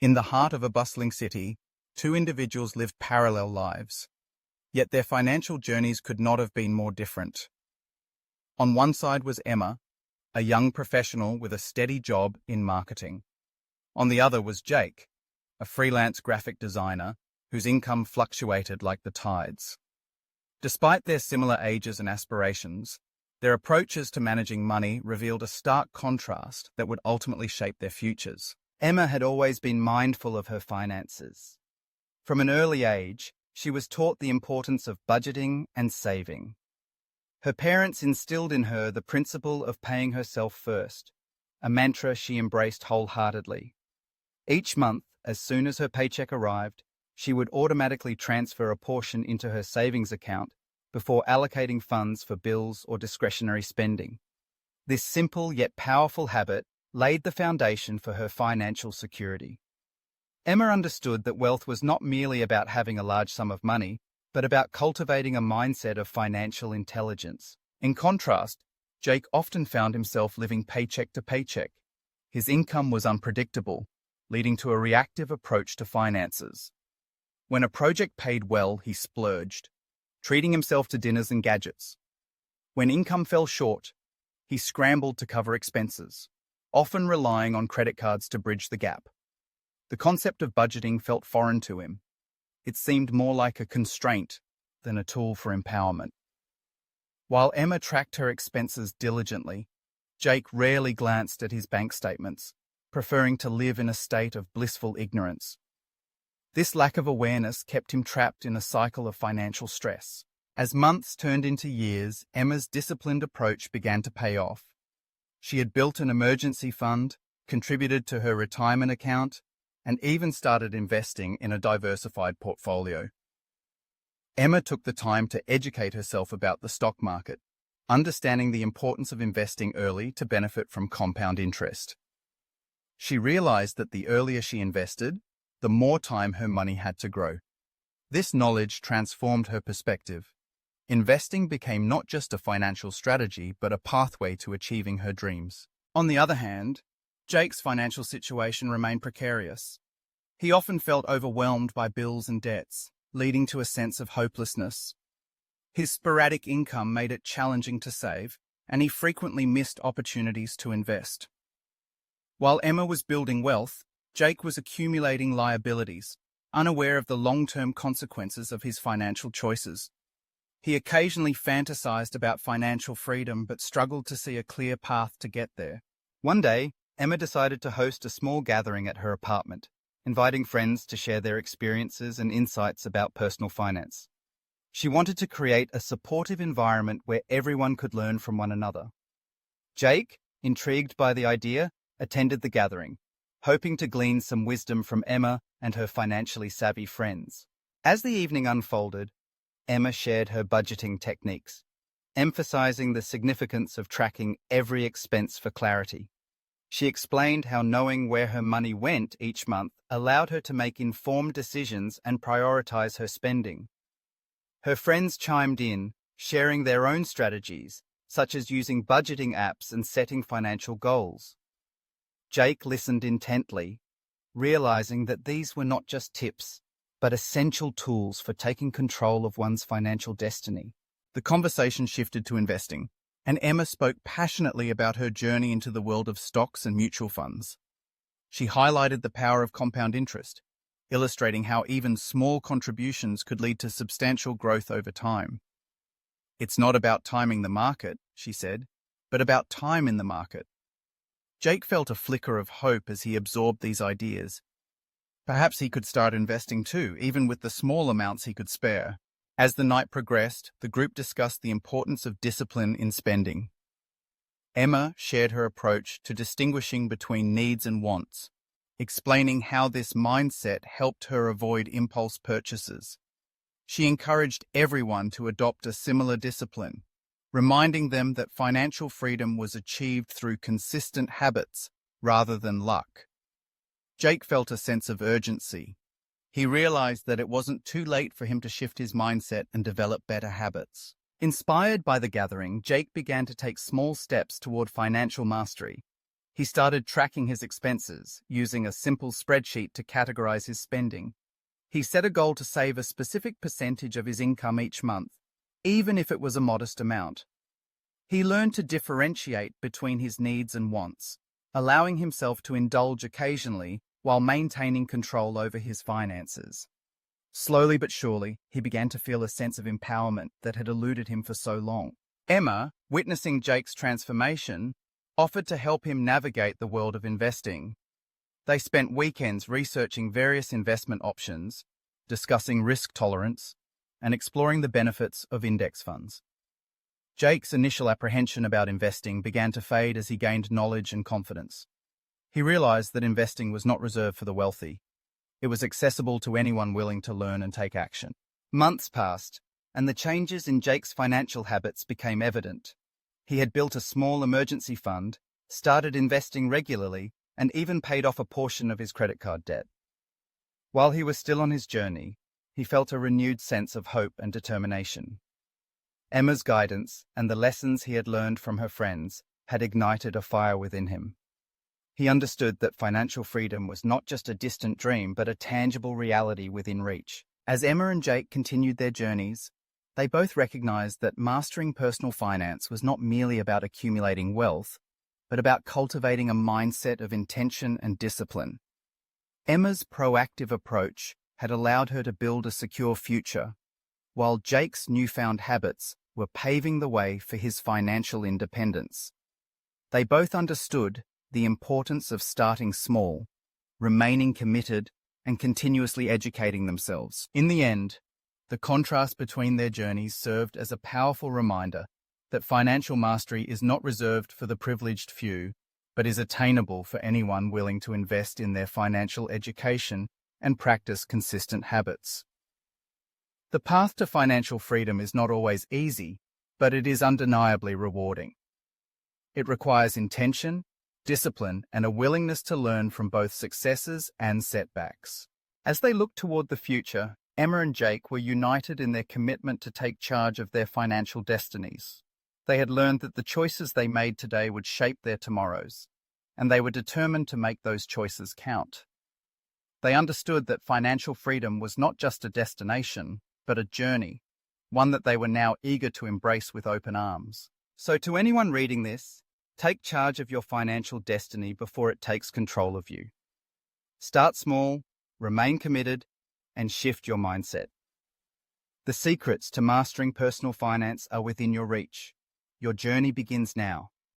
In the heart of a bustling city, two individuals lived parallel lives, yet their financial journeys could not have been more different. On one side was Emma, a young professional with a steady job in marketing. On the other was Jake, a freelance graphic designer whose income fluctuated like the tides. Despite their similar ages and aspirations, their approaches to managing money revealed a stark contrast that would ultimately shape their futures. Emma had always been mindful of her finances. From an early age, she was taught the importance of budgeting and saving. Her parents instilled in her the principle of paying herself first, a mantra she embraced wholeheartedly. Each month, as soon as her paycheck arrived, she would automatically transfer a portion into her savings account before allocating funds for bills or discretionary spending. This simple yet powerful habit laid the foundation for her financial security. Emma understood that wealth was not merely about having a large sum of money, but about cultivating a mindset of financial intelligence. In contrast, Jake often found himself living paycheck to paycheck. His income was unpredictable, leading to a reactive approach to finances. When a project paid well, he splurged, treating himself to dinners and gadgets. When income fell short, he scrambled to cover expenses, often relying on credit cards to bridge the gap. The concept of budgeting felt foreign to him. It seemed more like a constraint than a tool for empowerment. While Emma tracked her expenses diligently, Jake rarely glanced at his bank statements, preferring to live in a state of blissful ignorance. This lack of awareness kept him trapped in a cycle of financial stress. As months turned into years, Emma's disciplined approach began to pay off. She had built an emergency fund, contributed to her retirement account, and even started investing in a diversified portfolio. Emma took the time to educate herself about the stock market, understanding the importance of investing early to benefit from compound interest. She realized that the earlier she invested, the more time her money had to grow. This knowledge transformed her perspective. Investing became not just a financial strategy, but a pathway to achieving her dreams. On the other hand, Jake's financial situation remained precarious. He often felt overwhelmed by bills and debts, leading to a sense of hopelessness. His sporadic income made it challenging to save, and he frequently missed opportunities to invest. While Emma was building wealth, Jake was accumulating liabilities, unaware of the long-term consequences of his financial choices. He occasionally fantasized about financial freedom but struggled to see a clear path to get there. One day, Emma decided to host a small gathering at her apartment, inviting friends to share their experiences and insights about personal finance. She wanted to create a supportive environment where everyone could learn from one another. Jake, intrigued by the idea, attended the gathering, hoping to glean some wisdom from Emma and her financially savvy friends. As the evening unfolded, Emma shared her budgeting techniques, emphasizing the significance of tracking every expense for clarity. She explained how knowing where her money went each month allowed her to make informed decisions and prioritize her spending. Her friends chimed in, sharing their own strategies, such as using budgeting apps and setting financial goals. Jake listened intently, realizing that these were not just tips, but essential tools for taking control of one's financial destiny. The conversation shifted to investing, and Emma spoke passionately about her journey into the world of stocks and mutual funds. She highlighted the power of compound interest, illustrating how even small contributions could lead to substantial growth over time. "It's not about timing the market," she said, "but about time in the market." Jake felt a flicker of hope as he absorbed these ideas. Perhaps he could start investing too, even with the small amounts he could spare. As the night progressed, the group discussed the importance of discipline in spending. Emma shared her approach to distinguishing between needs and wants, explaining how this mindset helped her avoid impulse purchases. She encouraged everyone to adopt a similar discipline, reminding them that financial freedom was achieved through consistent habits rather than luck. Jake felt a sense of urgency. He realized that it wasn't too late for him to shift his mindset and develop better habits. Inspired by the gathering, Jake began to take small steps toward financial mastery. He started tracking his expenses, using a simple spreadsheet to categorize his spending. He set a goal to save a specific percentage of his income each month, even if it was a modest amount. He learned to differentiate between his needs and wants, allowing himself to indulge occasionally while maintaining control over his finances. Slowly but surely, he began to feel a sense of empowerment that had eluded him for so long. Emma, witnessing Jake's transformation, offered to help him navigate the world of investing. They spent weekends researching various investment options, discussing risk tolerance, and exploring the benefits of index funds. Jake's initial apprehension about investing began to fade as he gained knowledge and confidence. He realized that investing was not reserved for the wealthy. It was accessible to anyone willing to learn and take action. Months passed, and the changes in Jake's financial habits became evident. He had built a small emergency fund, started investing regularly, and even paid off a portion of his credit card debt. While he was still on his journey, he felt a renewed sense of hope and determination. Emma's guidance and the lessons he had learned from her friends had ignited a fire within him. He understood that financial freedom was not just a distant dream, but a tangible reality within reach. As Emma and Jake continued their journeys, they both recognized that mastering personal finance was not merely about accumulating wealth, but about cultivating a mindset of intention and discipline. Emma's proactive approach had allowed her to build a secure future, while Jake's newfound habits were paving the way for his financial independence. They both understood the importance of starting small, remaining committed, and continuously educating themselves. In the end, the contrast between their journeys served as a powerful reminder that financial mastery is not reserved for the privileged few, but is attainable for anyone willing to invest in their financial education and practice consistent habits. The path to financial freedom is not always easy, but it is undeniably rewarding. It requires intention, discipline, and a willingness to learn from both successes and setbacks. As they looked toward the future, Emma and Jake were united in their commitment to take charge of their financial destinies. They had learned that the choices they made today would shape their tomorrows, and they were determined to make those choices count. They understood that financial freedom was not just a destination, but a journey, one that they were now eager to embrace with open arms. So to anyone reading this, take charge of your financial destiny before it takes control of you. Start small, remain committed, and shift your mindset. The secrets to mastering personal finance are within your reach. Your journey begins now.